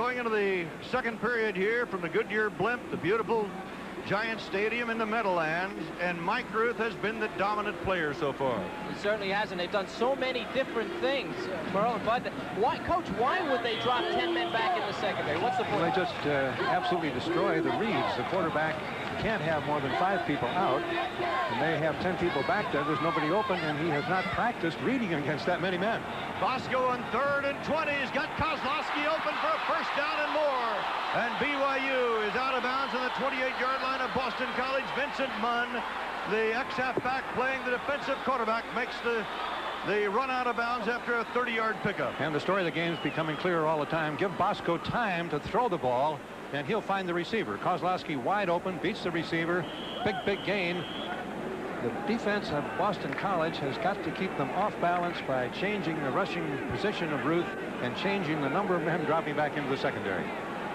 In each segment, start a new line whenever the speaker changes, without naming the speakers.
going into the second period here from the Goodyear Blimp, the beautiful Giant Stadium in the Meadowlands, and Mike Ruth has been the dominant player so far.
He certainly has, and they've done so many different things. Merle and Bud, Coach, why would they drop 10 men back in the secondary? What's the point?
Well, they just absolutely destroy the reads. The quarterback can't have more than 5 people out, and they have 10 people back there. There's nobody open, and he has not practiced reading against that many men.
Bosco on 3rd and 20. He's got Kozlowski open for a first down and more. And BYU is out of bounds on the 28-yard line of Boston College. Vincent Munn, the ex-halfback playing the defensive quarterback, makes the run out of bounds after a 30-yard pickup.
And the story of the game is becoming clearer all the time. Give Bosco time to throw the ball, and he'll find the receiver. Kozlowski wide open, beats the receiver. Big gain. The defense of Boston College has got to keep them off balance by changing the rushing position of Ruth and changing the number of men dropping back into the secondary.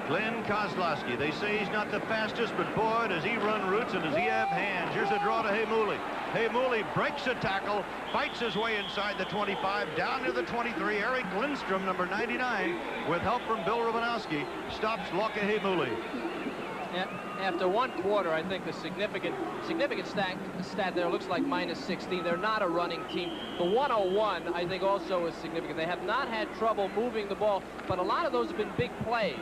Glenn Kozlowski, they say he's not the fastest, but boy, does he run routes and does he have hands. Here's a draw to Haymouli. Haymouli breaks a tackle, fights his way inside the 25, down to the 23. Eric Lindstrom, number 99, with help from Bill Romanowski, stops Locke Haymouli.
After one quarter, I think the significant stat there looks like -16. They're not a running team. The 101, I think, also is significant. They have not had trouble moving the ball, but a lot of those have been big plays.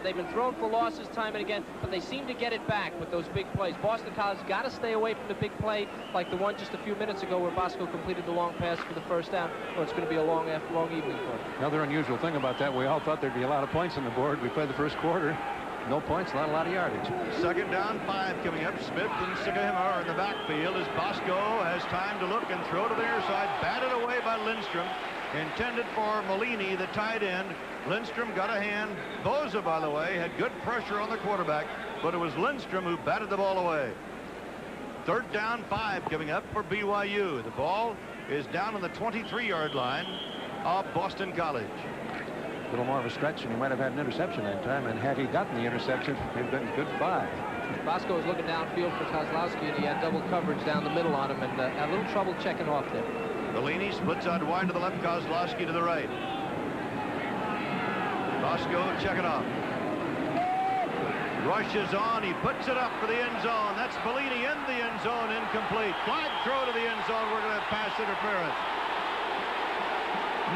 They've been thrown for losses time and again, but they seem to get it back with those big plays. Boston College got to stay away from the big play, like the one just a few minutes ago where Bosco completed the long pass for the first down, or it's going to be a long evening for them.
Another unusual thing about that, we all thought there'd be a lot of points on the board. We played the first quarter. No points, not a lot of yardage.
Second down, 5 coming up. Smith and Sugahima are in the backfield as Bosco has time to look and throw to the near side. Batted away by Lindstrom. Intended for Molini, the tight end. Lindstrom got a hand. Boza, by the way, had good pressure on the quarterback, but it was Lindstrom who batted the ball away. Third down, 5 coming up for BYU. The ball is down on the 23-yard line of Boston College.
A little more of a stretch, and he might have had an interception that time, and had he gotten the interception, it'd been goodbye.
Bosco was looking downfield for Kozlowski, and he had double coverage down the middle on him, and had a little trouble checking off there.
Bellini splits out wide to the left, Kozlowski to the right. Bosco checking off. Rushes on, he puts it up for the end zone. That's Bellini in the end zone, incomplete. Flag throw to the end zone, we're going to have pass interference.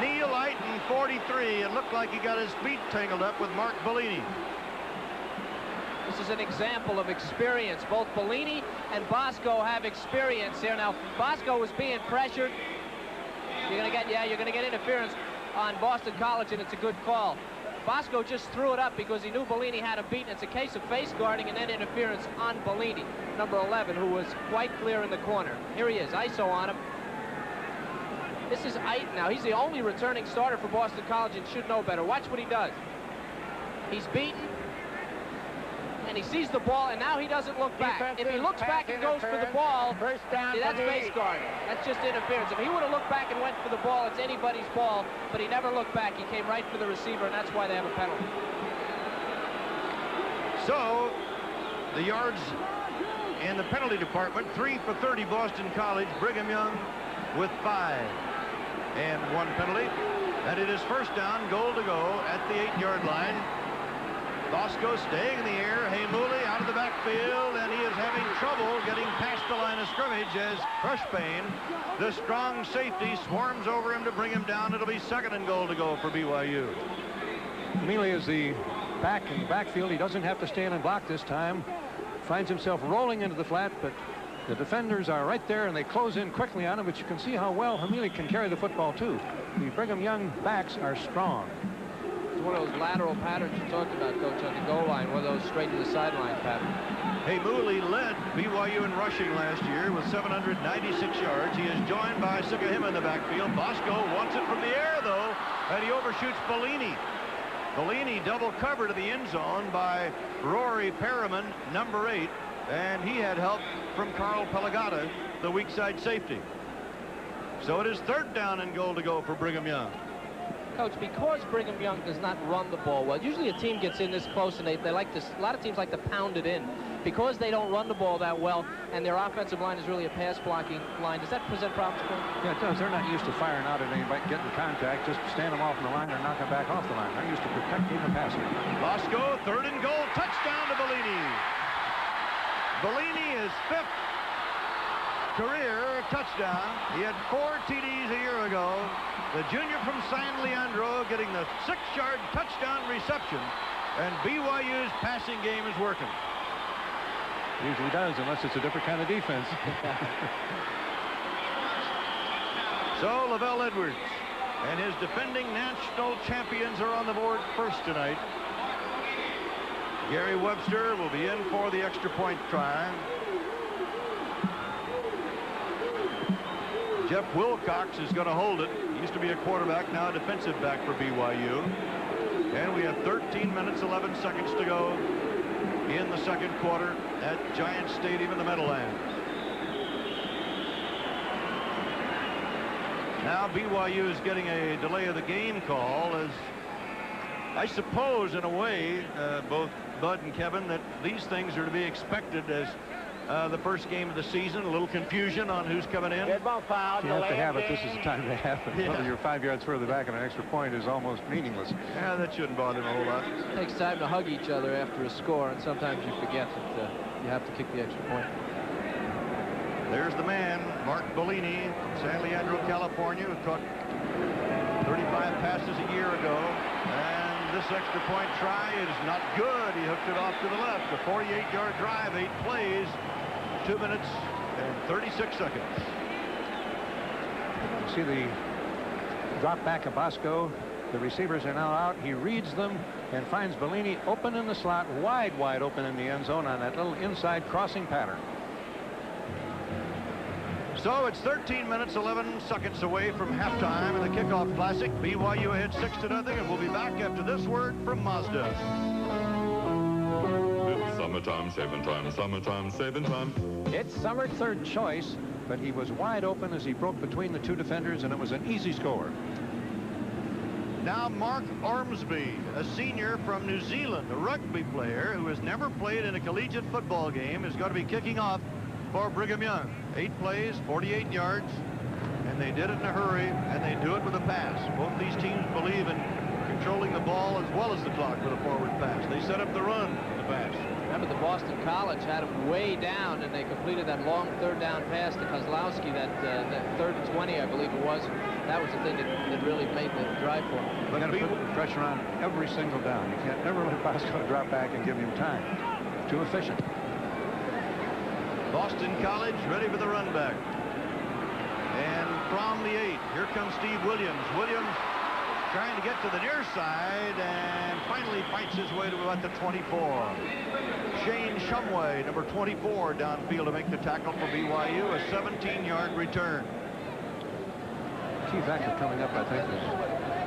Neil Eiton, 43. It looked like he got his feet tangled up with Mark Bellini.
This is an example of experience. Both Bellini and Bosco have experience here. Now, Bosco was being pressured. You're going to get interference on Boston College, and it's a good call. Bosco just threw it up because he knew Bellini had him beaten. It's a case of face guarding and then interference on Bellini, number 11, who was quite clear in the corner. Here he is, ISO on him. This is Eiton now. He's the only returning starter for Boston College and should know better. Watch what he does. He's beaten, and he sees the ball, and now he doesn't look back. If he looks back and goes for the ball, that's face guarding. That's just interference. If he would have looked back and went for the ball, it's anybody's ball, but he never looked back. He came right for the receiver, and that's why they have a penalty.
So, the yards in the penalty department, 3 for 30 Boston College. Brigham Young with 5. And 1 penalty, and it is first down, goal to go at the 8-yard line. Bosco staying in the air, Haymouli out of the backfield, and he is having trouble getting past the line of scrimmage as Crushbane, the strong safety, swarms over him to bring him down. It'll be second and goal to go for BYU.
Mealy is the back in the backfield. He doesn't have to stand and block this time. Finds himself rolling into the flat, but the defenders are right there, and they close in quickly on him, but you can see how well Hamili can carry the football, too. The Brigham Young backs are strong.
It's one of those lateral patterns you talked about, Coach, on the goal line, one of those straight to the sideline patterns.
Haymouli led BYU in rushing last year with 796 yards. He is joined by Sugahima in the backfield. Bosco wants it from the air, though, and he overshoots Bellini. Bellini double cover to the end zone by Rory Perriman, number 8. And he had help from Carl Pelagata, the weak side safety. So it is third down and goal to go for Brigham Young.
Coach, because Brigham Young does not run the ball well, usually a team gets in this close and they like this. A lot of teams like to pound it in. Because they don't run the ball that well, and their offensive line is really a pass blocking line, does that present problems for them?
Yeah, it does. They're not used to firing out at anybody, getting contact, just stand them off the line or knock them back off the line. They're used to protecting the passer.
Bosco, 3rd and goal, touchdown to Bellini. Bellini, his 5th career touchdown. He had 4 TDs a year ago. The junior from San Leandro getting the 6-yard touchdown reception, and BYU's passing game is working.
Usually does, unless it's a different kind of defense.
So Lavelle Edwards and his defending national champions are on the board first tonight. Gary Webster will be in for the extra point try. Jeff Wilcox is going to hold it. He used to be a quarterback, now a defensive back for BYU. And we have 13 minutes, 11 seconds to go in the second quarter at Giant Stadium in the Meadowlands. Now BYU is getting a delay of the game call, as I suppose in a way, both Bud and Kevin, that these things are to be expected as the first game of the season. A little confusion on who's coming in.
Good ball foul.
You have to have it. This is the time to happen.
Yeah.
Whether you're 5 yards further back and an extra point is almost meaningless.
Yeah, that shouldn't bother him a whole lot.
It takes time to hug each other after a score, and sometimes you forget that you have to kick the extra point.
There's the man, Mark Bellini, from San Leandro, California, who caught 35 passes a year ago. And this extra point try is not good. He hooked it off to the left. A 48-yard drive, 8 plays, 2 minutes and 36 seconds.
You see the drop back of Bosco. The receivers are now out. He reads them and finds Bellini open in the slot, wide open in the end zone on that little inside crossing pattern.
So it's 13 minutes, 11 seconds away from halftime in the Kickoff Classic. BYU ahead 6-0, and we'll be back after this word from Mazda.
It's summertime, saving time, summertime, saving time.
It's summer third choice, but he was wide open as he broke between the 2 defenders, and it was an easy score.
Now Mark Ormsby, a senior from New Zealand, a rugby player who has never played in a collegiate football game, is going to be kicking off for Brigham Young. 8 plays, 48 yards, and they did it in a hurry, and they do it with a pass. Both these teams believe in controlling the ball as well as the clock with a forward pass. They set up the run with the pass.
Remember, the Boston College had him way down, and they completed that long 3rd down pass to Kozlowski, that 3rd and 20, I believe it was. That was the thing that really made the drive for him.
But you got to put pressure on every single down. You can't never let Bosco drop back and give him time. Too efficient.
Boston College ready for the run back. And from the 8, here comes Steve Williams. Williams trying to get to the near side and finally fights his way to about the 24. Shane Shumway, number 24, downfield to make the tackle for BYU, a 17-yard return.
Key factor coming up, I think, is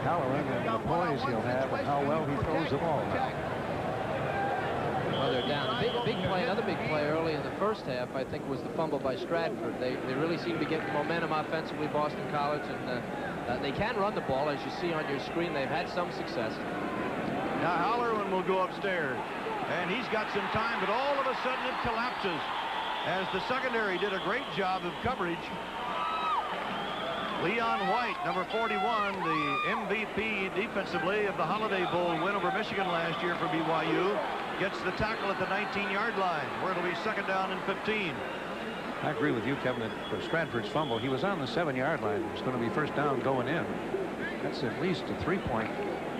Halloran and the poise he'll have and how well he throws the ball now.
Well, they're down. The big play, another big play early in the first half, I think, was the fumble by Stratford. They really seem to get momentum offensively, Boston College, and they can run the ball, as you see on your screen. They've had some success.
Now Halloran will go upstairs, and he's got some time, but all of a sudden it collapses as the secondary did a great job of coverage. Leon White, number 41, the MVP defensively of the Holiday Bowl win over Michigan last year for BYU, gets the tackle at the 19-yard line, where it'll be 2nd down and 15.
I agree with you, Kevin, for Stratford's fumble. He was on the 7-yard line. It's going to be 1st down going in. That's at least a 3-point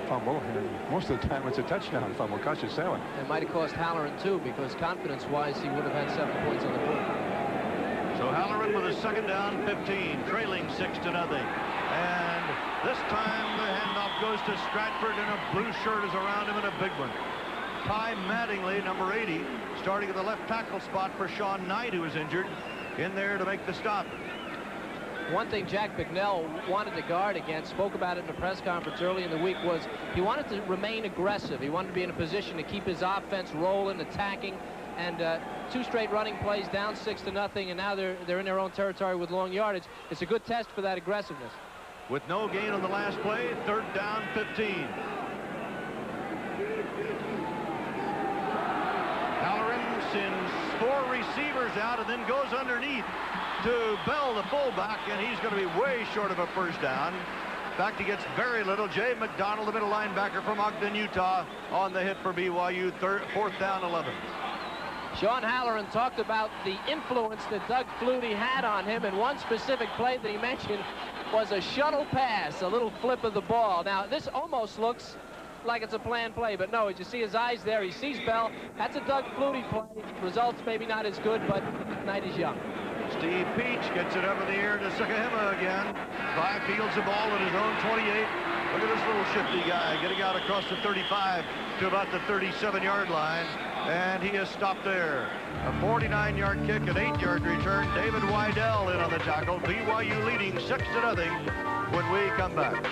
fumble, and most of the time it's a touchdown fumble. Cost you 7.
It might have cost Halloran, too, because confidence-wise, he would have had 7 points on the board.
So Halloran with a 2nd down, 15, trailing 6-0. And this time the handoff goes to Stratford, and a blue shirt is around him, and a big one. Ty Mattingly, number 80, starting at the left tackle spot for Sean Knight, who is injured, in there to make the stop.
One thing Jack Bignell wanted to guard against, spoke about it in the press conference early in the week, was he wanted to remain aggressive. He wanted to be in a position to keep his offense rolling, attacking, and 2 straight running plays, down 6-0, and now they're in their own territory with long yardage. It's a good test for that aggressiveness.
With no gain on the last play, 3rd down, 15. Halloran sends 4 receivers out and then goes underneath to Bell, the fullback, and he's going to be way short of a 1st down. In fact, he gets very little. Jay McDonald, the middle linebacker from Ogden, Utah, on the hit for BYU. Fourth down, 11.
Sean Halloran talked about the influence that Doug Flutie had on him, and one specific play that he mentioned was a shuttle pass, a little flip of the ball. Now, this almost looks like it's a planned play, but no, as you see his eyes there, he sees Bell. That's a Doug Flutie play. Results maybe not as good, but night is young.
Steve Peach gets it up in the air to Sukahima again. Fields the ball at his own 28. Look at this little shifty guy getting out across the 35 to about the 37-yard line. And he is stopped there. A 49-yard kick, an 8-yard return. David Wydell in on the tackle. BYU leading 6-0 when we come back.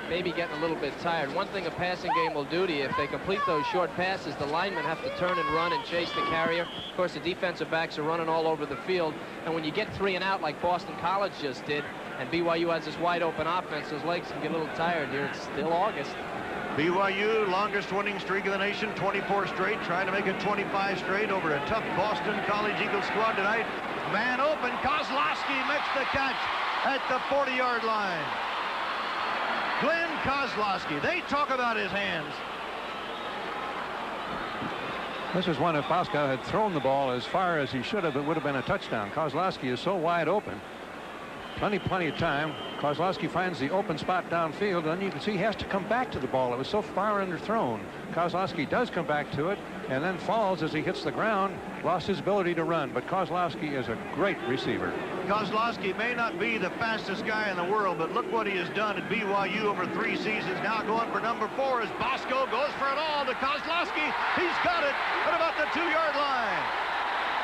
Maybe getting a little bit tired. One thing a passing game will do to you, if they complete those short passes, the linemen have to turn and run and chase the carrier. Of course, the defensive backs are running all over the field. And when you get 3 and out like Boston College just did, and BYU has this wide open offense, those legs can get a little tired here. It's still August.
BYU, longest winning streak in the nation, 24 straight, trying to make it 25 straight over a tough Boston College Eagles squad tonight. Man open, Kozlowski makes the catch at the 40-yard line. Glenn Kozlowski, they talk about his hands.
This is one, if Bosco had thrown the ball as far as he should have, it would have been a touchdown. Kozlowski is so wide open. Plenty of time. Kozlowski finds the open spot downfield, and then you can see he has to come back to the ball. It was so far underthrown. Kozlowski does come back to it and then falls as he hits the ground. Lost his ability to run, but Kozlowski is a great receiver.
Kozlowski may not be the fastest guy in the world, but look what he has done at BYU over 3 seasons. Now going for number 4 as Bosco goes for it all to Kozlowski. He's got it at about the 2-yard line.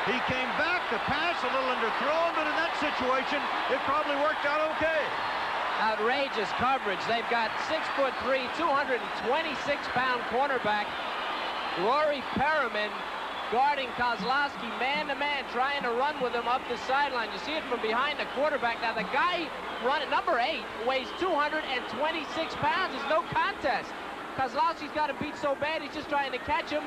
He came back to pass, a little underthrown, but in that situation, it probably worked out okay.
Outrageous coverage. They've got 6'3", 226-pound cornerback Rory Perriman guarding Kozlowski man-to-man, trying to run with him up the sideline. You see it from behind the quarterback. Now, the guy running, number 8, weighs 226 pounds. There's no contest. Kozlowski's got him beat so bad, he's just trying to catch him.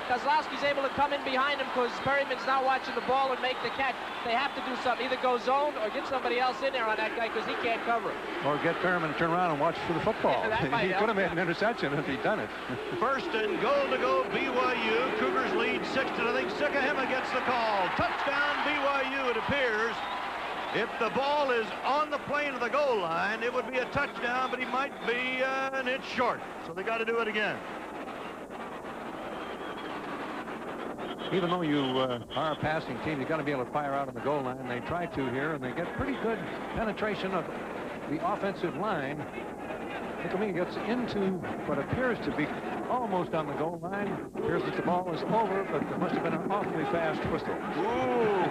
Kozlowski's able to come in behind him because Perryman's not watching the ball and make the catch. They have to do something. Either go zone or get somebody else in there on that guy because he can't cover it.
Or get Perryman to turn around and watch for the football.
Yeah,
he could have made an interception if he'd done it.
First and goal to go BYU. Cougars lead 6-0. Sukahima gets the call. Touchdown BYU, it appears. If the ball is on the plane of the goal line, it would be a touchdown, but he might be an inch short. So they got to do it again.
Even though you are a passing team, you've got to be able to fire out on the goal line. They try to here, and they get pretty good penetration of the offensive line. Nicomini gets into what appears to be almost on the goal line. Appears that the ball is over, but there must have been an awfully fast whistle.
Ooh.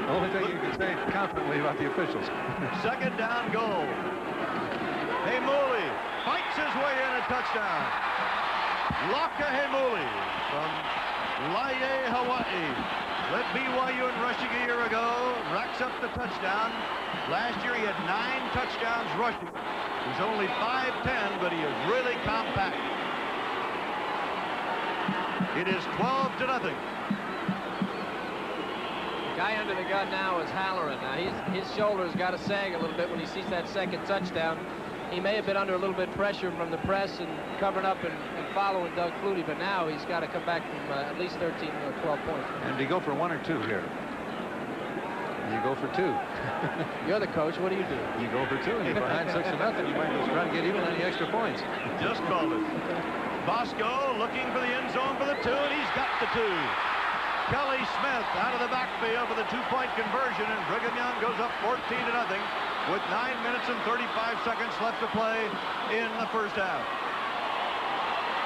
The only thing you can say confidently about the officials.
Second down goal. Heimuli fights his way in a touchdown. Laka Heimuli from Laie, Hawaii. Led BYU in rushing a year ago. Racks up the touchdown. Last year he had 9 touchdowns rushing. He's only 5'10", but he is really compact. It is 12-0.
The guy under the gun now is Halloran. Now his shoulder's got to sag a little bit when he sees that second touchdown. He may have been under a little bit of pressure from the press and covering up and following Doug Flutie, but now he's got to come back from at least 13 or 12 points.
And do you go for 1 or 2 here? You go for 2.
You're the coach. What do you do?
You go for 2, and you're behind 6-0. You might just try to get even on the extra points.
Just called it. Bosco looking for the end zone for the 2, and he's got the 2. Kelly Smith out of the backfield for the 2-point conversion, and Brigham Young goes up 14-0 with 9 minutes and 35 seconds left to play in the first half.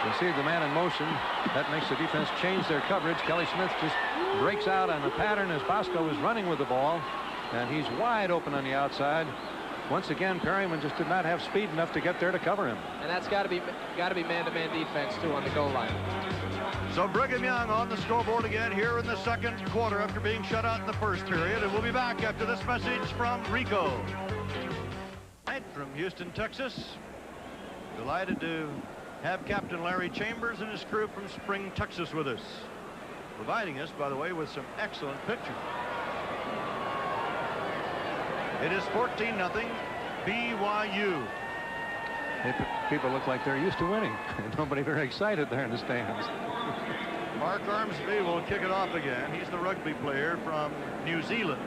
You see the man in motion. That makes the defense change their coverage. Kelly Smith just breaks out on the pattern as Bosco is running with the ball, and he's wide open on the outside. Once again, Perryman just did not have speed enough to get there to cover him.
And that's got to be man-to-man defense too on the goal line.
So Brigham Young on the scoreboard again here in the second quarter after being shut out in the first period, and we'll be back after this message from Rico. From Houston, Texas. Delighted to have Captain Larry Chambers and his crew from Spring, Texas with us, providing us, by the way, with some excellent pictures. It is 14-0. BYU.
People look like they're used to winning. Nobody very excited there in the stands.
Mark Armsby will kick it off again. He's the rugby player from New Zealand.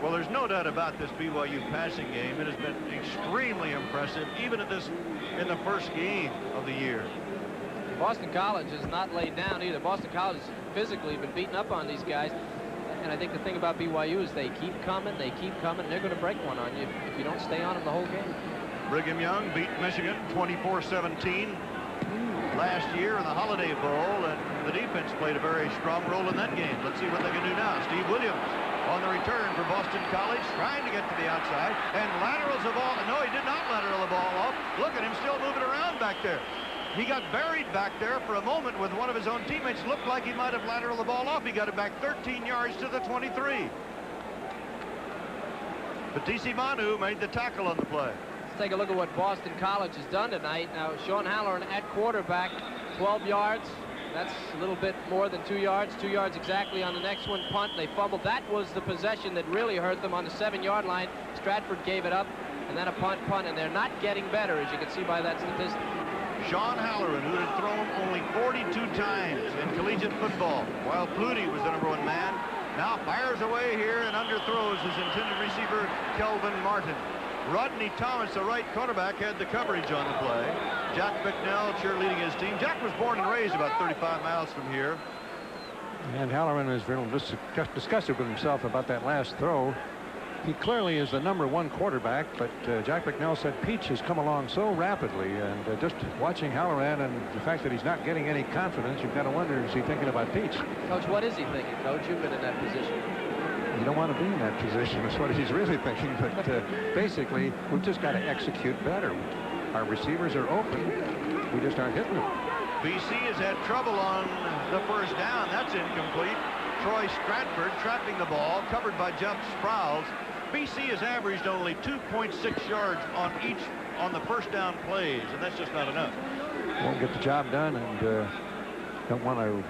Well, there's no doubt about this BYU passing game. It has been extremely impressive, even in the first game of the year.
Boston College has not laid down either. Boston College has physically been beating up on these guys. And I think the thing about BYU is they keep coming, and they're going to break one on you if you don't stay on them the whole game.
Brigham Young beat Michigan 24-17 last year in the Holiday Bowl, and the defense played a very strong role in that game. Let's see what they can do now. Steve Williams on the return for Boston College, trying to get to the outside, and laterals the ball. No, he did not lateral the ball off. Look at him still moving around back there. He got buried back there for a moment with one of his own teammates. Looked like he might have lateral the ball off. He got it back 13 yards to the 23. But T.C. Manu made the tackle on the play.
Let's take a look at what Boston College has done tonight. Now, Sean Halloran at quarterback, 12 yards. That's a little bit more than 2 yards. 2 yards exactly on the next one. Punt. They fumbled. That was the possession that really hurt them on the 7-yard line. Stratford gave it up, and then a punt, and they're not getting better, as you can see by that statistic.
Sean Halloran, who had thrown only 42 times in collegiate football, while Flutie was the #1 man, now fires away here and underthrows his intended receiver, Kelvin Martin. Rodney Thomas, the right cornerback, had the coverage on the play. Jack Bicknell cheerleading his team. Jack was born and raised about 35 miles from here.
And Halloran is very disgusted with himself about that last throw. He clearly is the #1 quarterback, but Jack Bicknell said Peach has come along so rapidly, and just watching Halloran and the fact that he's not getting any confidence, you've got to wonder, is he thinking about Peach?
Coach, what is he thinking, Coach? You've been in that position.
You don't want to be in that position. That's what he's really thinking. But basically, we've just got to execute better. Our receivers are open. We just aren't hitting them.
BC has had trouble on the first down. That's incomplete. Troy Stratford trapping the ball, covered by Jeff Sprouse. BC has averaged only 2.6 yards on the first down plays, and that's just not enough.
Won't get the job done, and don't want to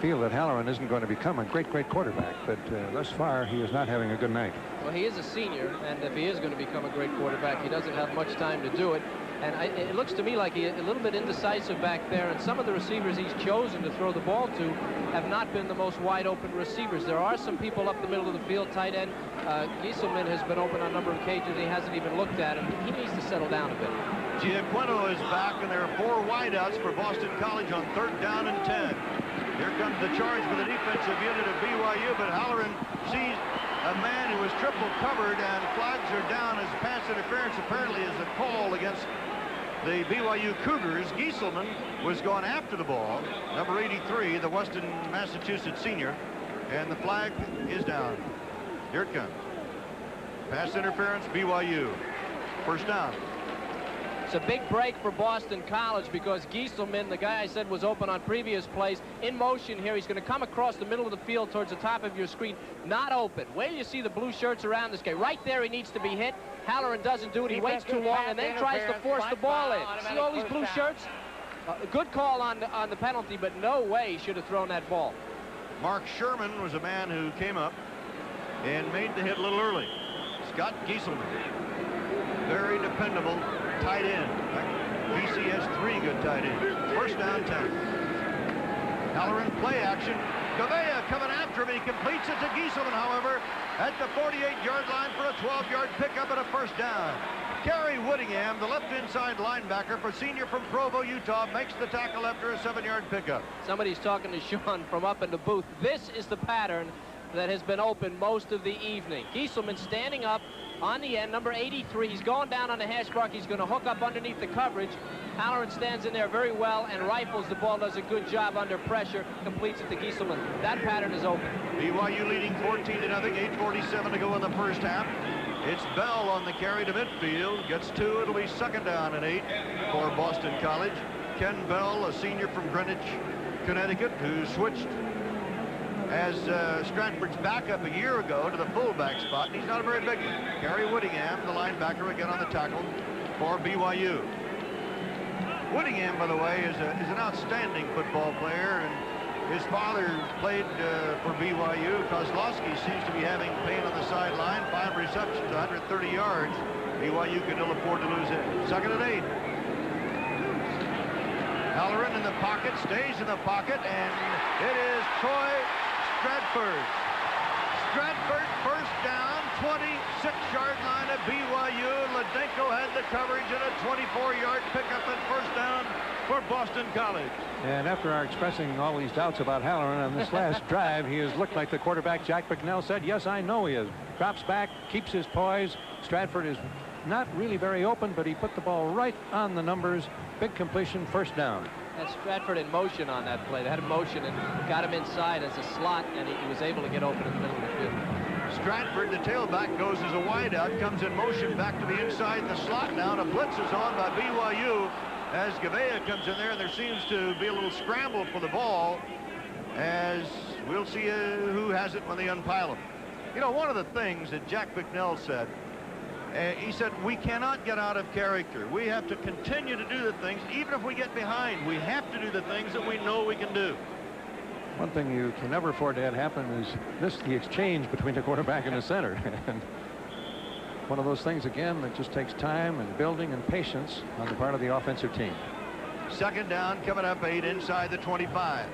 feel that Halloran isn't going to become a great quarterback, but thus far he is not having a good night.
Well, he is a senior, and if he is going to become a great quarterback, he doesn't have much time to do it. And it looks to me like he's a little bit indecisive back there, and some of the receivers he's chosen to throw the ball to have not been the most wide open receivers. There are some people up the middle of the field. Tight end Gieselman has been open on a number of occasions. He hasn't even looked at him. He needs to settle down a bit.
Giaquino is back, and there are 4 wideouts for Boston College on 3rd down and 10. Here comes the charge for the defensive unit of BYU, but Halloran sees a man who is triple covered, and flags are down as pass interference apparently is a call against the BYU Cougars. Gieselman was going after the ball, number 83, the Weston, Massachusetts senior, and the flag is down. Here it comes. Pass interference, BYU. First down.
It's a big break for Boston College because Gieselman, the guy I said was open on previous plays, in motion here. He's going to come across the middle of the field towards the top of your screen. Not open. Where do you see the blue shirts around this guy? Right there, he needs to be hit. Halloran doesn't do it. He waits too long and then tries to force the ball in. See all these blue shirts? A good call on the penalty, but no way he should have thrown that ball.
Mark Sherman was a man who came up and made the hit a little early. Scott Gieselman, very dependable tight end. BC has 3 good tight ends. First down, 10. Halloran play action. Gavea coming after him. He completes it to Gieselman, however, at the 48-yard line for a 12-yard pickup and a first down. Kerry Whittingham, the left inside linebacker for senior from Provo, Utah, makes the tackle after a 7-yard pickup.
Somebody's talking to Sean from up in the booth. This is the pattern that has been open most of the evening. Gieselman standing up on the end, number 83. He's going down on the hash mark. He's going to hook up underneath the coverage. Halloran stands in there very well and rifles the ball, does a good job under pressure, completes it to Gieselman. That pattern is open.
BYU leading 14-0, 8:47 to go in the first half. It's Bell on the carry to midfield. Gets 2. It'll be 2nd down and 8 for Boston College. Ken Bell, a senior from Greenwich, Connecticut, who switched as Stratford's backup a year ago to the fullback spot. And he's not a very big one. Kerry Whittingham, the linebacker, again on the tackle for BYU. Whittingham, by the way, is an outstanding football player, and His father played for BYU. Kozlowski seems to be having pain on the sideline. 5 receptions, 130 yards. BYU can ill afford to lose it. 2nd and 8. Halloran in the pocket, stays in the pocket, and it is Troy Stratford. Stratford, first down, 26-yard line at BYU. Ledenko had the coverage and a 24-yard pickup and first down for Boston College.
And after our expressing all these doubts about Halloran on this last drive, he has looked like the quarterback Jack Bicknell said. Yes, I know he is. Drops back, keeps his poise. Stratford is not really very open, but he put the ball right on the numbers. Big completion, first down.
Had Stratford in motion on that play. They had a motion and got him inside as a slot, and he was able to get open in the middle of the field.
Stratford, the tailback, goes as a wideout, comes in motion back to the inside in the slot now, and a blitz is on by BYU as Gavea comes in there, and there seems to be a little scramble for the ball, as we'll see who has it when they unpile him. You know, one of the things that Jack Bicknell said, he said, we cannot get out of character. We have to continue to do the things, even if we get behind. We have to do the things that we know we can do.
One thing you can never afford to have happen is the exchange between the quarterback and the center. And one of those things, again, that just takes time and building and patience on the part of the offensive team.
2nd down, coming up 8 inside the 25.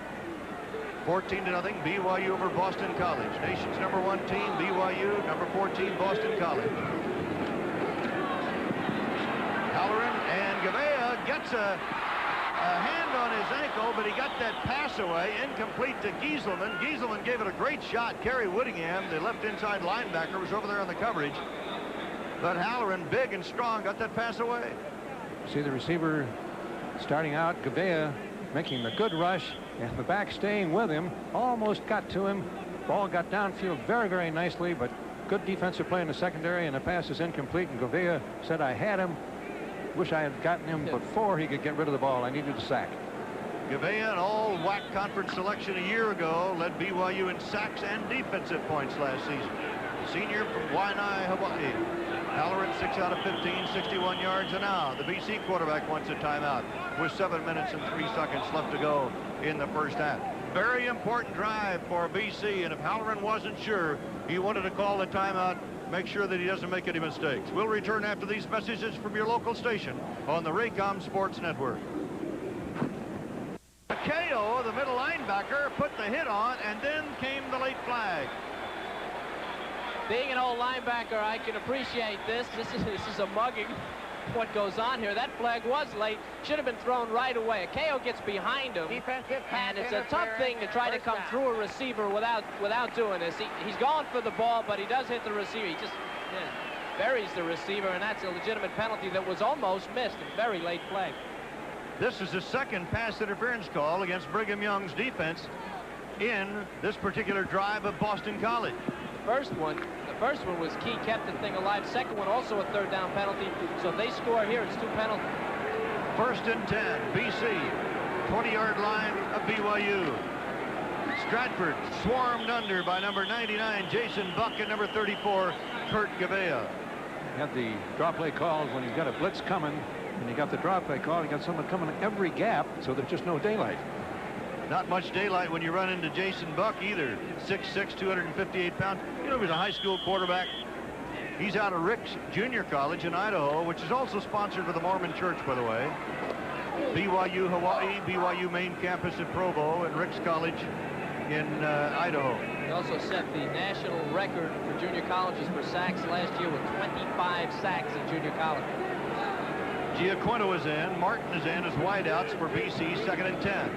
14-0, BYU over Boston College. Nation's #1 team, BYU, #14, Boston College. Halloran, and Gavea gets a hand on his ankle, but he got that pass away, incomplete to Gieselman. Gieselman gave it a great shot. Kerry Whittingham, the left inside linebacker, was over there on the coverage. But Halloran, big and strong, got that pass away.
See the receiver starting out, Gavea making the good rush, and the back staying with him. Almost got to him. Ball got downfield very, very nicely, but good defensive play in the secondary, and the pass is incomplete, and Gavea said, I had him. Wish I had gotten him before he could get rid of the ball. I needed a sack.
Gavea, an all-WAC conference selection a year ago, led BYU in sacks and defensive points last season. Senior from Waianae, Hawaii. Halloran, 6 out of 15, 61 yards. And now the BC quarterback wants a timeout with 7 minutes and 3 seconds left to go in the first half. Very important drive for BC, and if Halloran wasn't sure, he wanted to call the timeout, make sure that he doesn't make any mistakes. We'll return after these messages from your local station on the Raycom Sports Network. Akeo, the middle linebacker, put the hit on, and then came the late flag.
Being an old linebacker, I can appreciate this. This is a mugging. What goes on here? That flag was late. Should have been thrown right away. Akeo gets behind him, and it's a tough thing to try to come through a receiver without doing this. He's going for the ball, but he does hit the receiver. He just buries the receiver, and that's a legitimate penalty that was almost missed. A very late flag.
This is the second pass interference call against Brigham Young's defense in this particular drive of Boston College.
The first one was key, kept the thing alive. Second one also a 3rd down penalty. So if they score here, it's 2 penalties.
1st and 10, BC, 20-yard line of BYU. Stratford swarmed under by number 99, Jason Buck, and number 34, Kurt Gavea.
He had the draw play called when he's got a blitz coming, and he got the draw play call. He got someone coming in every gap, so there's just no daylight.
Not much daylight when you run into Jason Buck either. 6'6", 258 pounds. You know, he was a high school quarterback. He's out of Rick's Junior College in Idaho, which is also sponsored by the Mormon Church, by the way. BYU Hawaii, BYU main campus at Provo, and Rick's College in Idaho.
He also set the national record for junior colleges for sacks last year with 25 sacks in junior college.
Giaquino is in. Martin is in as wideouts for BC, 2nd and 10.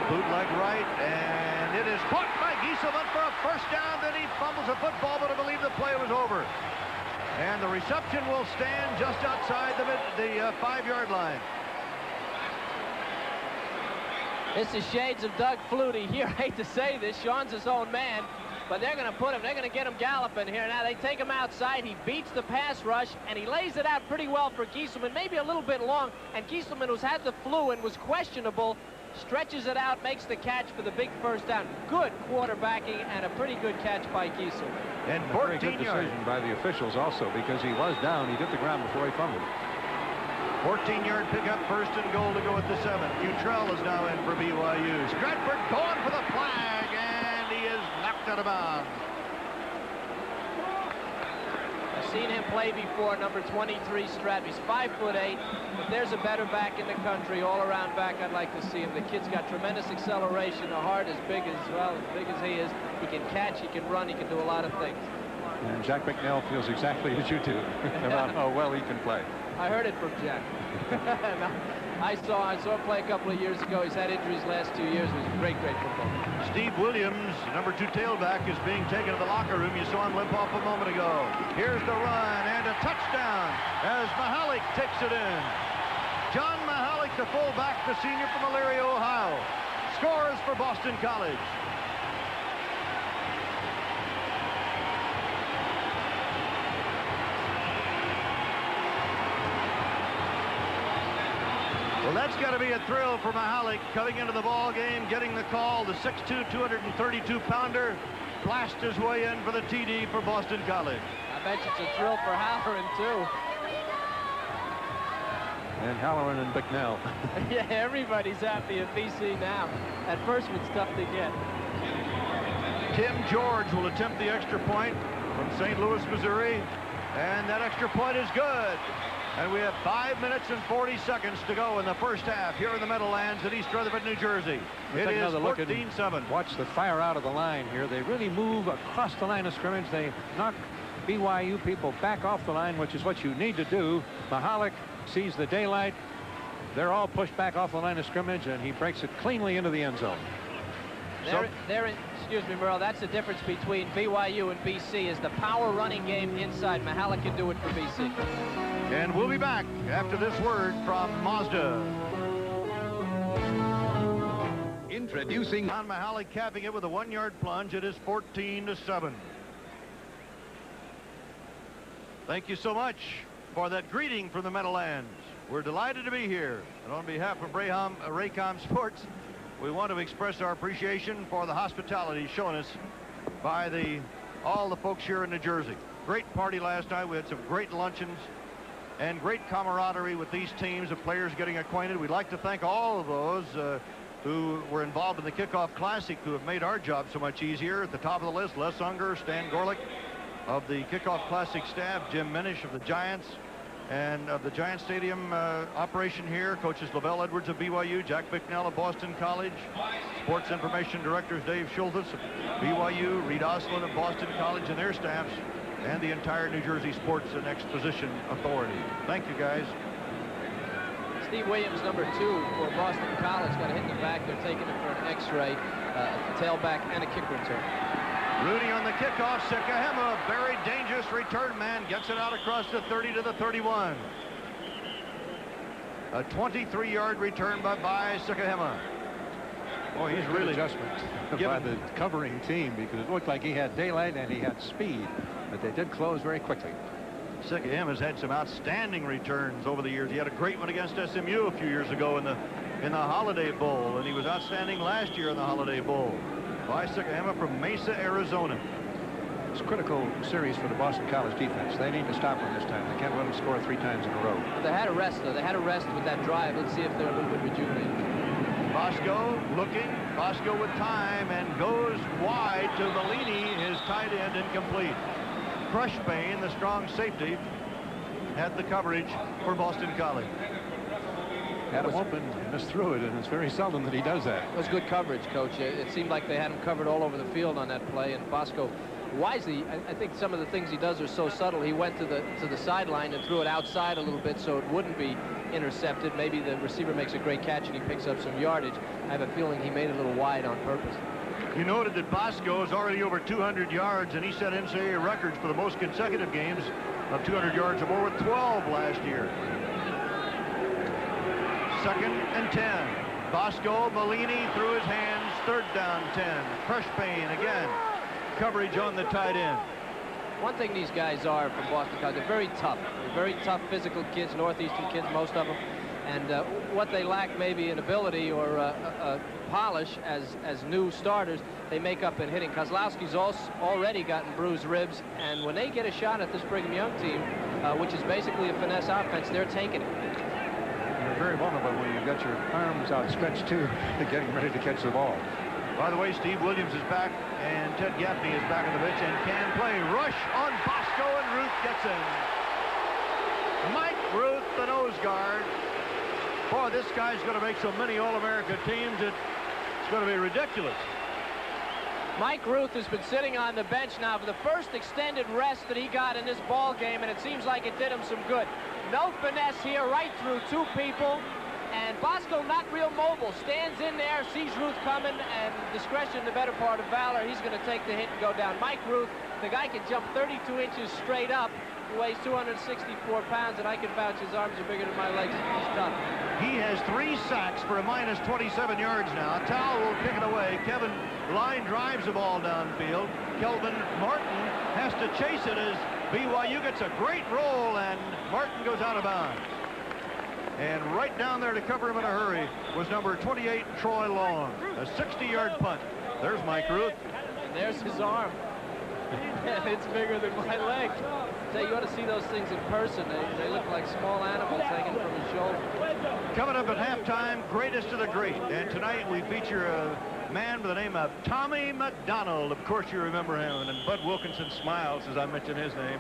Bootleg right, and it is caught by Gieselman for a first down. Then he fumbles a football, but I believe the play was over. And the reception will stand just outside the 5-yard line.
This is shades of Doug Flutie here. I hate to say this, Sean's his own man, but they're going to put him, they're going to get him galloping here. Now they take him outside, he beats the pass rush, and he lays it out pretty well for Gieselman, maybe a little bit long, and Gieselman, who's had the flu and was questionable, stretches it out, makes the catch for the big first down. Good quarterbacking and a pretty good catch by Gieselman.
And
a very good decision by the officials also, because he was down. He hit the ground before he fumbled.
14-yard pickup, first and goal to go at the 7. Futrell is now in for BYU. Stratford going for the flag, and he is knocked out of bounds.
I've seen him play before, number 23, Stratford. He's 5'8". If there's a better back in the country, all-around back, I'd like to see him. The kid's got tremendous acceleration, a heart as big as he is. He can catch, he can run, he can do a lot of things.
And Jack Bicknell feels exactly as you do about how well he can play.
I heard it from Jack. I saw him play a couple of years ago. He's had injuries last 2 years. He was a great football.
Steve Williams, number 2 tailback, is being taken to the locker room. You saw him limp off a moment ago. Here's the run and a touchdown as Mahalik takes it in. John Mahalik, the fullback, the senior from Elyria, Ohio, scores for Boston College. Well, that's got to be a thrill for Mahalik coming into the ball game, getting the call. The 6'2", 232-pounder blast his way in for the TD for Boston College.
I bet you it's a thrill for Halloran, too.
And Halloran and Bicknell.
Yeah, everybody's happy at BC now. At first, it's tough to get.
Tim George will attempt the extra point from St. Louis, Missouri. And that extra point is good. And we have 5 minutes and 40 seconds to go in the first half here in the Meadowlands at East Rutherford, New Jersey. It is 14-7.
Watch the fire out of the line here. They really move across the line of scrimmage. They knock BYU people back off the line, which is what you need to do. Mahalik sees the daylight. They're all pushed back off the line of scrimmage, and he breaks it cleanly into the end zone.
Excuse me, Merle, that's the difference between BYU and BC is the power running game inside. Mahalik can do it for BC.
And we'll be back after this word from Mazda. Introducing John Mahalik, capping it with a 1-yard plunge. It is 14-7. Thank you so much for that greeting from the Meadowlands. We're delighted to be here. And on behalf of Raycom Sports, we want to express our appreciation for the hospitality shown us by all the folks here in New Jersey. Great party last night. We had some great luncheons and great camaraderie with these teams of players getting acquainted. We'd like to thank all of those who were involved in the Kickoff Classic who have made our job so much easier. At the top of the list, Les Unger, Stan Gorlick of the Kickoff Classic staff, Jim Minish of the Giants, and of the Giant Stadium operation here, coaches Lavelle Edwards of BYU, Jack Bicknell of Boston College, sports information directors Dave Schultes of BYU, Reed Oslin of Boston College and their staffs, and the entire New Jersey Sports and Exposition Authority. Thank you, guys.
Steve Williams, number 2 for Boston College, got a hit in the back. They're taking him for an X-ray, tailback, and a kick return.
Rooney on the kickoff. Sekahema, very dangerous return man, gets it out across the 30 to the 31. A 23-yard return by Sekahema. Oh, he's really
adjustment by the covering team, because it looked like he had daylight and he had speed, but they did close very quickly.
Sekahema's had some outstanding returns over the years. He had a great one against SMU a few years ago in the Holiday Bowl, and he was outstanding last year in the Holiday Bowl. By Sekahema from Mesa, Arizona.
It's a critical series for the Boston College defense. They need to stop him this time. They can't let him score 3 times in a row.
They had a rest, though. They had a rest with that drive. Let's see if they're a little bit rejuvenated.
Bosco looking. Bosco with time and goes wide to Bellini, his tight end, incomplete. Crushbane, the strong safety, had the coverage for Boston College.
Had him open and missed through it, and it's very seldom that he does that.
It was good coverage, Coach. It seemed like they had him covered all over the field on that play, and Bosco wisely, I think some of the things he does are so subtle. He went to the sideline and threw it outside a little bit so it wouldn't be intercepted. Maybe the receiver makes a great catch and he picks up some yardage. I have a feeling he made it a little wide on purpose.
You noted that Bosco is already over 200 yards, and he set NCAA records for the most consecutive games of 200 yards or more with 12 last year. 2nd and 10. Bosco, Bellini through his hands. 3rd down 10. Crushbane again. Coverage on the tight end.
One thing these guys are from Boston College, they're very tough. They're very tough physical kids, Northeastern kids, most of them. And what they lack maybe in ability or polish as new starters, they make up in hitting. Kozlowski's already gotten bruised ribs, and when they get a shot at this Brigham Young team, which is basically a finesse offense, they're taking it.
very vulnerable when you've got your arms outstretched too, getting ready to catch the ball.
By the way, Steve Williams is back, and Ted Gaffney is back on the bench and can play. Rush on Bosco, and Ruth gets in. Mike Ruth, the nose guard. Boy, this guy's going to make so many All-America teams, it's going to be ridiculous.
Mike Ruth has been sitting on the bench now for the first extended rest that he got in this ball game, and it seems like it did him some good. No finesse here, right through two people, and Bosco not real mobile. Stands in there, sees Ruth coming, and discretion the better part of valor. He's going to take the hit and go down. Mike Ruth, the guy can jump 32 inches straight up. He weighs 264 pounds, and I can vouch his arms are bigger than my legs. He's tough.
He has 3 sacks for a minus 27 yards now. Towle will kick it away. Kevin line drives the ball downfield. Kelvin Martin has to chase it as BYU gets a great roll, and Martin goes out of bounds. And right down there to cover him in a hurry was number 28, Troy Long. A 60-yard punt. There's Mike Ruth.
And there's his arm. And it's bigger than my leg. You ought to see those things in person. They look like small animals hanging from his shoulder.
Coming up at halftime, greatest of the great. And tonight we feature a man by the name of Tommy McDonald. Of course you remember him. And Bud Wilkinson smiles as I mention his name.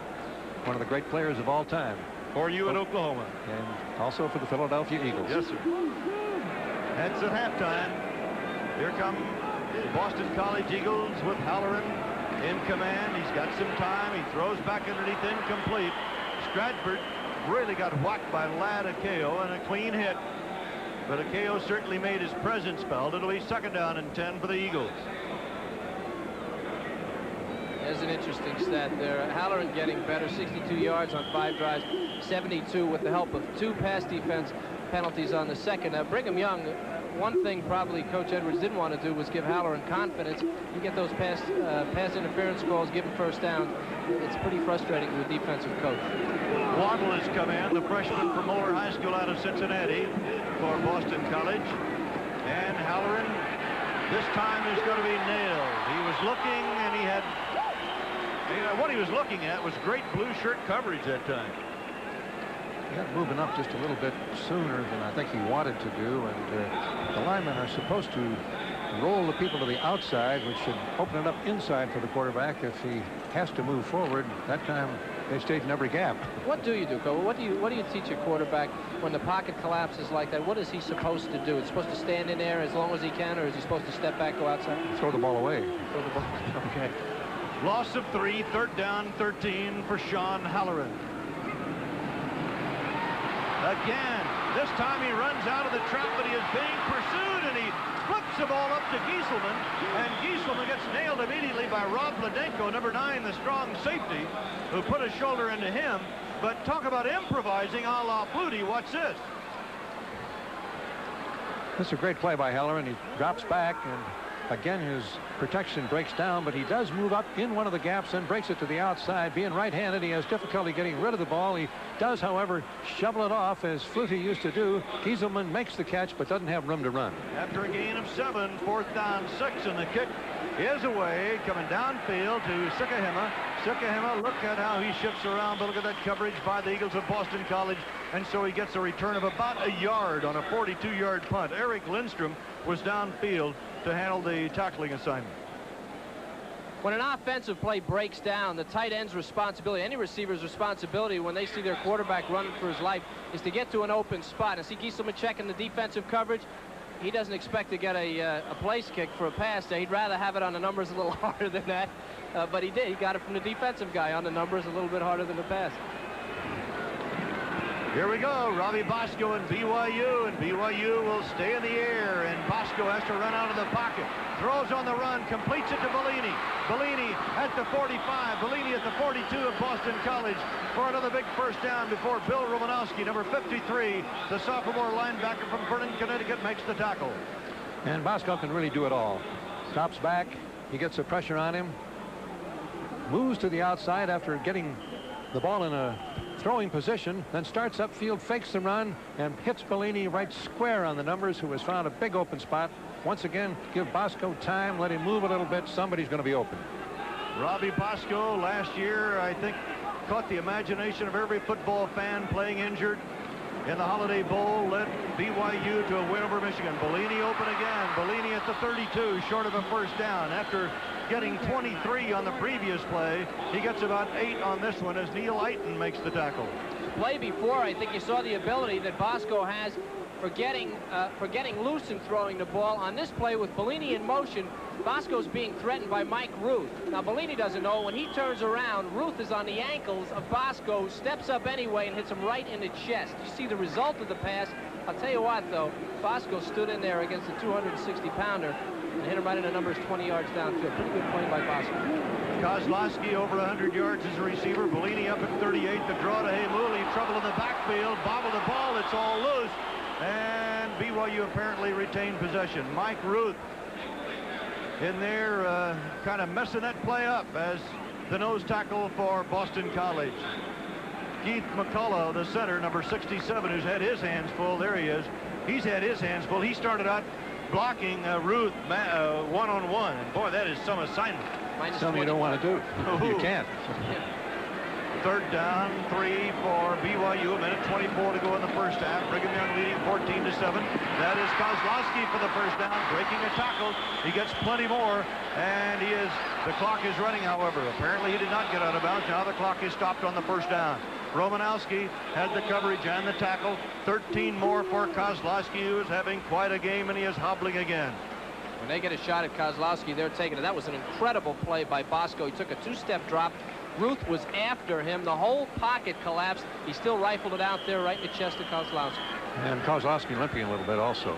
One of the great players of all time.
For you in Oklahoma.
And also for the Philadelphia Eagles.
Yes, sir. That's at halftime. Here come the Boston College Eagles with Halloran in command. He's got some time. He throws back underneath, incomplete. Stratford really got whacked by Ladd Akeo, and a clean hit. But Akeo certainly made his presence felt. It'll be 2nd down and 10 for the Eagles.
There's an interesting stat there. Halloran getting better, 62 yards on 5 drives, 72 with the help of 2 pass defense penalties on the second. Brigham Young, one thing probably Coach Edwards didn't want to do was give Halloran confidence. You get those pass interference calls, give him first down. It's pretty frustrating to a defensive coach.
Waddle has come in, the freshman from Moeller High School out of Cincinnati for Boston College. And Halloran this time is going to be nailed. He was looking, and he had what he was looking at was great blue shirt coverage that time.
He got moving up just a little bit sooner than I think he wanted to do, and the linemen are supposed to roll the people to the outside, which should open it up inside for the quarterback if he has to move forward. That time they stayed in every gap.
What do you do, Coach? What do you teach a quarterback when the pocket collapses like that? What is he supposed to do? Is he supposed to stand in there as long as he can, or is he supposed to step back, go outside?
Throw the ball away.
Throw the ball. Okay.
Loss of 3, 3rd down, 13 for Sean Halloran. Again, this time he runs out of the trap, but he is being pursued, and he flips the ball up to Gieselman, and Gieselman gets nailed immediately by Rob Ladenko, number 9, the strong safety, who put a shoulder into him. But talk about improvising a la Flutie. What's this?
This is a great play by Halloran. He drops back, and again his protection breaks down, but he does move up in one of the gaps and breaks it to the outside. Being right-handed, he has difficulty getting rid of the ball. He does, however, shovel it off as Flutie used to do. Gieselman makes the catch but doesn't have room to run.
After a gain of 7, 4th down 6, and the kick is away, coming downfield to Sukahima. Sukahima, look at how he shifts around, but look at that coverage by the Eagles of Boston College, and so he gets a return of about a yard on a 42-yard punt. Eric Lindstrom was downfield to handle the tackling assignment.
When an offensive play breaks down, the tight end's responsibility, any receiver's responsibility when they see their quarterback running for his life, is to get to an open spot. And see Gieselman checking the defensive coverage. He doesn't expect to get a place kick for a pass there. He'd rather have it on the numbers a little harder than that. But he did. He got it from the defensive guy on the numbers a little bit harder than the pass.
Here we go, Robbie Bosco and BYU will stay in the air, and Bosco has to run out of the pocket. Throws on the run, completes it to Bellini. Bellini at the 45, Bellini at the 42 of Boston College for another big first down before Bill Romanowski, number 53, the sophomore linebacker from Vernon, Connecticut, makes the tackle.
And Bosco can really do it all. Drops back, he gets the pressure on him, moves to the outside after getting the ball in a throwing position, then starts upfield, fakes the run, and hits Bellini right square on the numbers, who has found a big open spot. Once again, give Bosco time, let him move a little bit. Somebody's going to be open.
Robbie Bosco last year, I think, caught the imagination of every football fan playing injured. in the Holiday Bowl led BYU to a win over Michigan. Bellini open again. Bellini at the 32, short of a first down. After getting 23 on the previous play, he gets about 8 on this one as Neil Eiton makes the tackle.
Play before, I think you saw the ability that Bosco has for getting loose and throwing the ball. On this play with Bellini in motion, Bosco's being threatened by Mike Ruth. Now Bellini doesn't know. When he turns around, Ruth is on the ankles of Bosco, steps up anyway and hits him right in the chest. You see the result of the pass. I'll tell you what, though, Bosco stood in there against a 260-pounder and hit him right in the numbers 20 yards downfield. Pretty good play by Bosco.
Kozlowski over 100 yards as a receiver. Bellini up at 38. The draw to Heimuli. Trouble in the backfield. Bobbled the ball. It's all loose. And BYU apparently retained possession. Mike Ruth in there kind of messing that play up as the nose tackle for Boston College. Keith McCullough, the center, number 67, who's had his hands full. There he is. He's had his hands full. He started out blocking Ruth one-on-one. And boy, that is some assignment.
Something you don't want to do. You can't.
Third down, 3 for BYU. A minute 24 to go in the first half. Brigham Young leading 14-7. That is Kozlowski for the first down, breaking a tackle. He gets plenty more, and the clock is running, however. Apparently he did not get out of bounds. Now the clock is stopped on the first down. Romanowski had the coverage and the tackle. 13 more for Kozlowski, who is having quite a game, and he is hobbling again.
When they get a shot at Kozlowski, they're taking it. That was an incredible play by Bosco. He took a 2-step drop. Ruth was after him. The whole pocket collapsed. He still rifled it out there right in the chest of Kozlowski.
And Kozlowski limping a little bit also.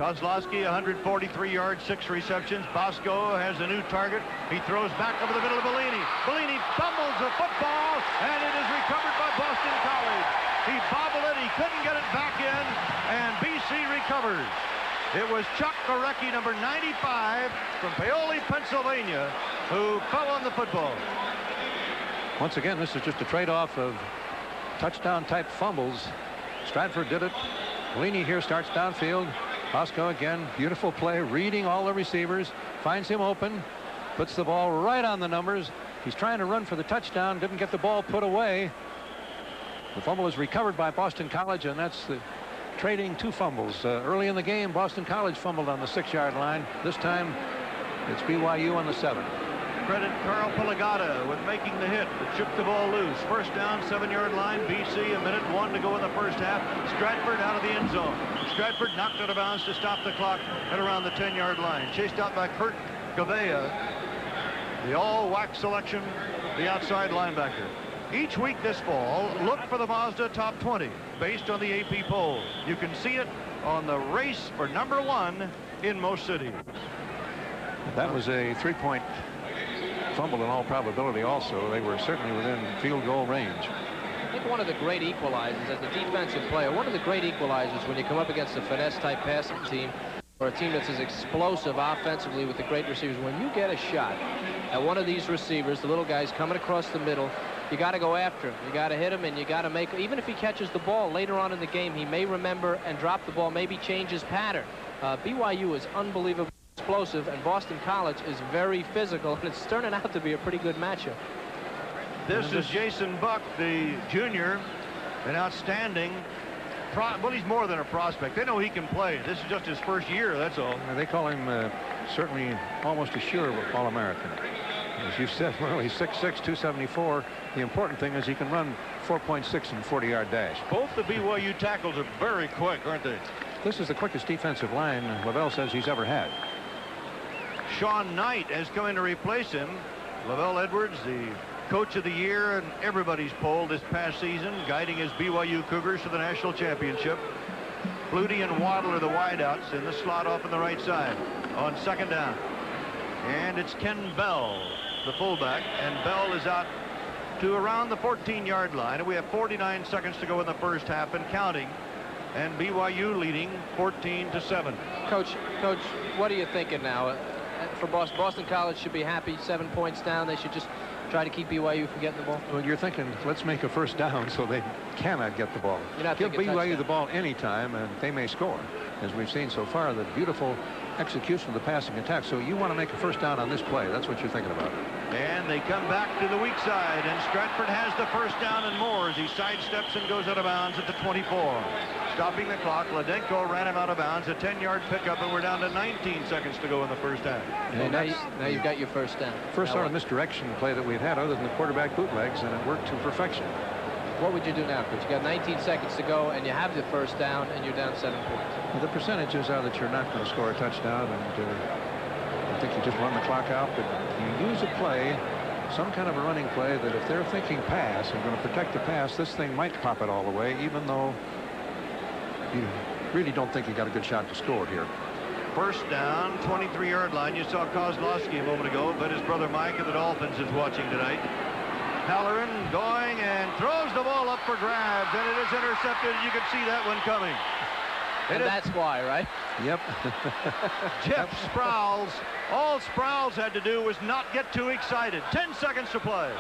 Kozlowski, 143 yards, 6 receptions. Bosco has a new target. He throws back over the middle of Bellini. Bellini fumbles the football, and it is recovered by Boston College. He bobbled it. He couldn't get it back in, and BC recovers. It was Chuck Gorecki, number 95, from Paoli, Pennsylvania, who fell on the football.
Once again, this is just a trade-off of touchdown-type fumbles. Stratford did it. Bellini here starts downfield. Bosco again, beautiful play, reading all the receivers, finds him open, puts the ball right on the numbers. He's trying to run for the touchdown, didn't get the ball put away. The fumble is recovered by Boston College, and that's the trading 2 fumbles. Early in the game, Boston College fumbled on the 6-yard line. This time, it's BYU on the 7.
Credit Carl Pelagata with making the hit that shook the ball loose. First down, 7-yard line. BC, a minute 1 to go in the first half. Stratford out of the end zone. Stratford knocked out of bounds to stop the clock at around the 10-yard line. Chased out by Kurt Gavea, the all-WAC selection, the outside linebacker. Each week this fall, look for the Mazda Top 20 based on the AP poll. You can see it on the race for number 1 in most cities.
That was a 3-point fumble in all probability also. They were certainly within field goal range.
I think one of the great equalizers as a defensive player, one of the great equalizers when you come up against a finesse-type passing team or a team that's as explosive offensively with the great receivers, when you get a shot at one of these receivers, the little guys coming across the middle, you got to go after him. You got to hit him, and you got to make, even if he catches the ball later on in the game, he may remember and drop the ball, maybe change his pattern. BYU is unbelievable explosive, and Boston College is very physical, and it's turning out to be a pretty good matchup.
This is Jason Buck, the junior, an outstanding well, he's more than a prospect. They know he can play. This is just his first year, that's all.
They call him certainly almost a sure All-American. As you said, well, he's 6'6", 274. The important thing is he can run 4.6 in 40-yard dash.
Both the BYU tackles are very quick, aren't they?
This is the quickest defensive line Lavelle says he's ever had.
Sean Knight has come in to replace him. Lavelle Edwards, the coach of the year and everybody's poll this past season, guiding his BYU Cougars to the national championship. Flutie and Waddle are the wideouts in the slot off on the right side on second down. And it's Ken Bell, the fullback, and Bell is out to around the 14-yard line, and we have 49 seconds to go in the first half and counting, and BYU leading 14-7.
Coach, what are you thinking now? For Boston College should be happy, 7 points down. They should just try to keep BYU from getting the ball.
Well, you're thinking, let's make a first down so they cannot get the ball. Give BYU the ball anytime, and they may score. As we've seen so far, the beautiful execution of the passing attack. So you want to make a first down on this play. That's what you're thinking about.
And they come back to the weak side, and Stratford has the first down and more as he sidesteps and goes out of bounds at the 24. Stopping the clock, Ladenko ran him out of bounds, a 10-yard pickup, and we're down to 19 seconds to go in the first half.
And now you've got your first down.
First sort of misdirection play that we've had other than the quarterback bootlegs, and it worked to perfection.
What would you do now, Coach? You got 19 seconds to go, and you have the first down, and you're down 7 points.
Well, the percentages are that you're not going to score a touchdown, and I think you just run the clock out, but you use a play, some kind of a running play, that if they're thinking pass and going to protect the pass, this thing might pop it all the way, even though you really don't think you got a good shot to score here.
First down, 23-yard line. You saw Kozlowski a moment ago, but his brother Mike of the Dolphins is watching tonight. Halloran going and throws the ball up for grabs, and it is intercepted. You can see that one coming.
And that's why, right?
Yep.
Jeff Sproul's, all Sproul's had to do was not get too excited. 10 seconds to play.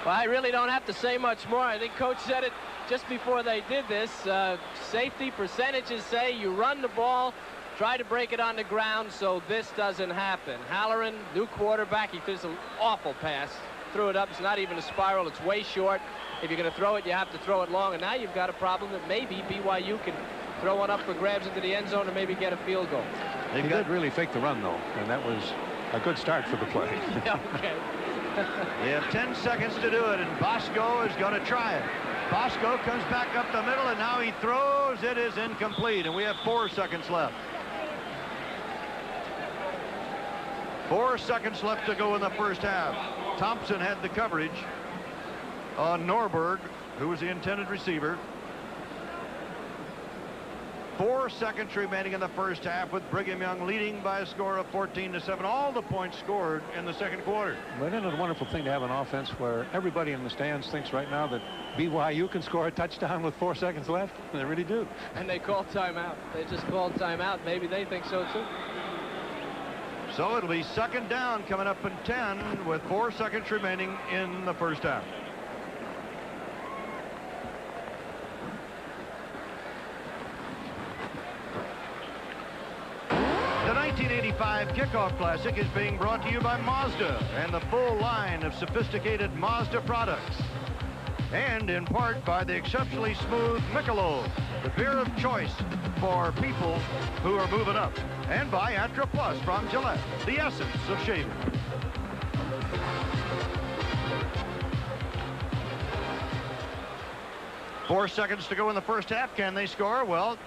Well, I really don't have to say much more. I think Coach said it just before they did this. Safety percentages say you run the ball, try to break it on the ground so this doesn't happen. Halloran, new quarterback, he threw an awful pass. Threw it up. It's not even a spiral. It's way short. If you're going to throw it, you have to throw it long. And now you've got a problem that maybe BYU can throw one up for grabs into the end zone and maybe get a field goal.
They did really fake the run, though, and that was a good start for the play.
Okay.
They have 10 seconds to do it, and Bosco is going to try it. Bosco comes back up the middle, and now he throws. It is incomplete, and we have 4 seconds left. 4 seconds left to go in the first half. Thompson had the coverage on Norberg, who was the intended receiver. 4 seconds remaining in the first half, with Brigham Young leading by a score of 14-7. All the points scored in the second quarter.
But isn't it a wonderful thing to have an offense where everybody in the stands thinks right now that BYU can score a touchdown with 4 seconds left? They really do.
And they called timeout. They just called timeout. Maybe they think so too.
So it'll be second down coming up in 10 with 4 seconds remaining in the first half. The 1985 Kickoff Classic is being brought to you by Mazda and the full line of sophisticated Mazda products. And in part by the exceptionally smooth Michelob, the beer of choice for people who are moving up. And by Atra Plus from Gillette, the essence of shaving. Four seconds to go in the first half. Can they score? Well,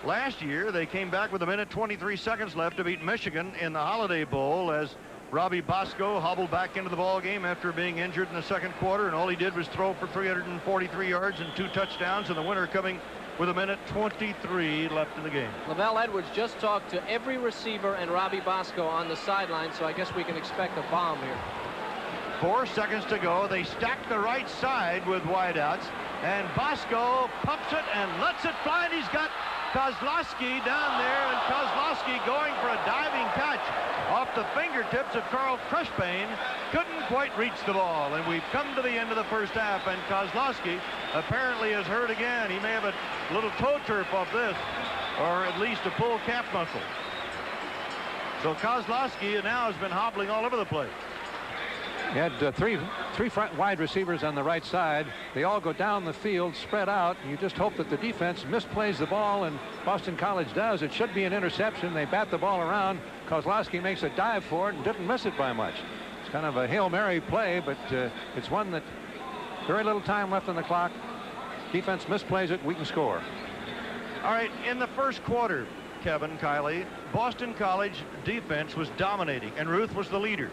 last year they came back with 1:23 seconds left to beat Michigan in the Holiday Bowl as Robbie Bosco hobbled back into the ball game after being injured in the second quarter, and all he did was throw for 343 yards and 2 touchdowns, and the winner coming with 1:23 left in the game.
Lavelle Edwards just talked to every receiver and Robbie Bosco on the sideline, so I guess we can expect a bomb here.
4 seconds to go. They stack the right side with wideouts, and Bosco pumps it and lets it fly, and he's got Kozlowski down there, and Kozlowski going for a diving catch off the fingertips of Carl Crushbane. Couldn't quite reach the ball, and we've come to the end of the first half, and Kozlowski apparently is hurt again. He may have a little toe turf off this, or at least a pulled calf muscle. So Kozlowski now has been hobbling all over the place.
He had three front wide receivers on the right side. They all go down the field, spread out. You just hope that the defense misplays the ball, and Boston College does. It should be an interception. They bat the ball around. Kozlowski makes a dive for it and didn't miss it by much. It's kind of a Hail Mary play, but it's one that very little time left on the clock. Defense misplays it, we can score.
All right, in the first quarter, Kevin, Kiley, Boston College defense was dominating, and Ruth was the leader.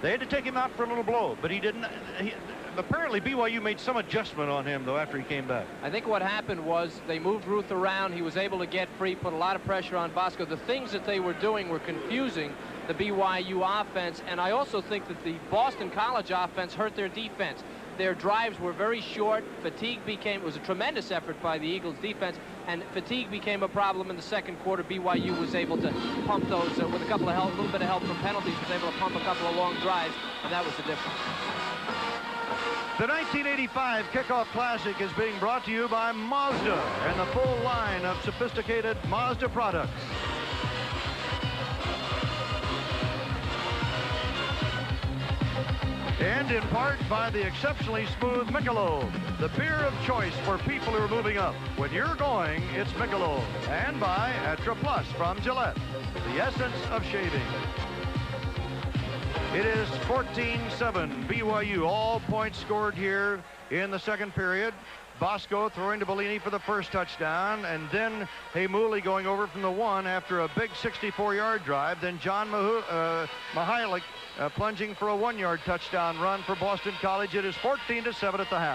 They had to take him out for a little blow, but he didn't. Apparently, BYU made some adjustment on him, though, after he came back.
I think what happened was they moved Ruth around. He was able to get free, put a lot of pressure on Bosco. The things that they were doing were confusing the BYU offense, and I also think that the Boston College offense hurt their defense. Their drives were very short. Fatigue it was a tremendous effort by the Eagles defense, and fatigue became a problem in the second quarter. BYU was able to pump those with a little bit of help from penalties, was able to pump a couple of long drives, and that was the difference.
The 1985 Kickoff Classic is being brought to you by Mazda and the full line of sophisticated Mazda products. And in part by the exceptionally smooth Michelob, the beer of choice for people who are moving up. When you're going, it's Michelob. And by Etra Plus from Gillette, the essence of shaving. It is 14-7 BYU. All points scored here in the second period. Bosco throwing to Bellini for the first touchdown, and then Heimuli going over from the 1 after a big 64-yard drive. Then John Mihalik plunging for a 1-yard touchdown run for Boston College. It is 14-7 at the half.